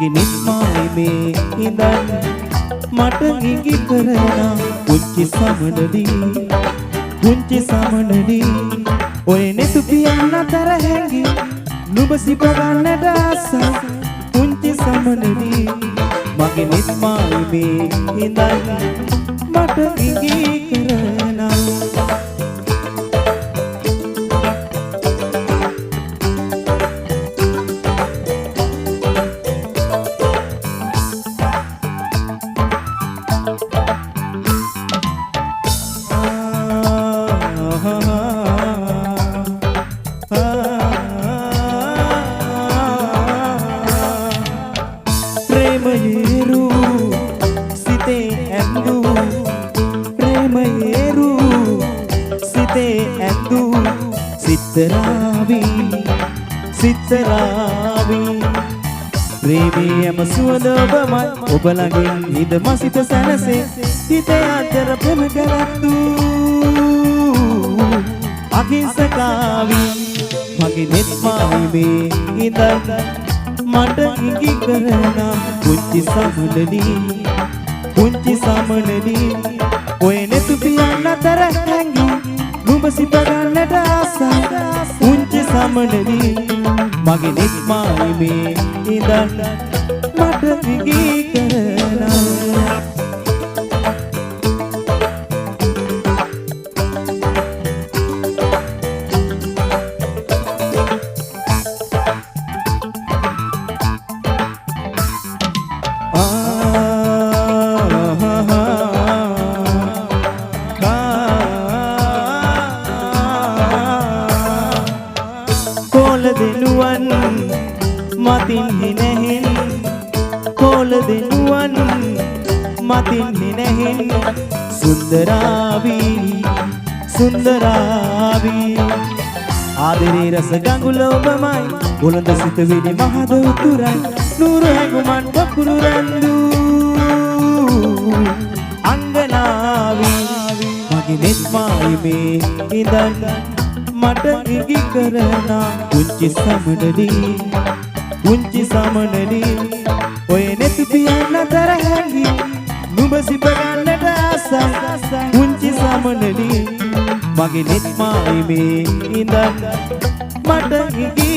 මගේ නිත්මායි මේ ඉඳන් මට ගිගි කරනා පුංචි සමනදී ඔය නෙතු පියන්න අතර හැංගි නුඹ සිප ගන්නට ආසයි පුංචි සමනදී මගේ නිත්මායි මේ ඉඳන් මට ගිගි කරනා සිතරාවි ප්‍රේමියම සුවඳ ඔබමයි ඔබ ළඟින් හිත මසිත සැනසේ හිතේ අතර ප්‍රේම කරත්තු අහිංසකාවි මගේ නෙත්මායි මේ ඉඳන් මට ඉඟි කරනා පුංචි සමනදී ඔය නෙතු පියන්න අතර හැංගි නුඹ සිත ගන්නට ආසයි පුංචි සමනදී මගේ නිත්මායි මේ ඉඳන් මට ගිගි කරනා මතින් හිනෙහින් සුන්දරාවි ආදරේ රස ගඟුල ඔබමයි බොළඳ සිත විදි මහද උතුරයි නూరు හැඟුමන් වකුරු රැඳු අංගනාවි මගේ නෙත්මායි මේ ඉඳන් මට ගිගි කරනා පුංචි සමනදී ඔය නෙතු පියන්න අතර හැංගි නුඹ සිප ගන්නට ආසයි පුංචි සමනදී මගේ නිත්මායි මේ ඉඳන් මට ගිගි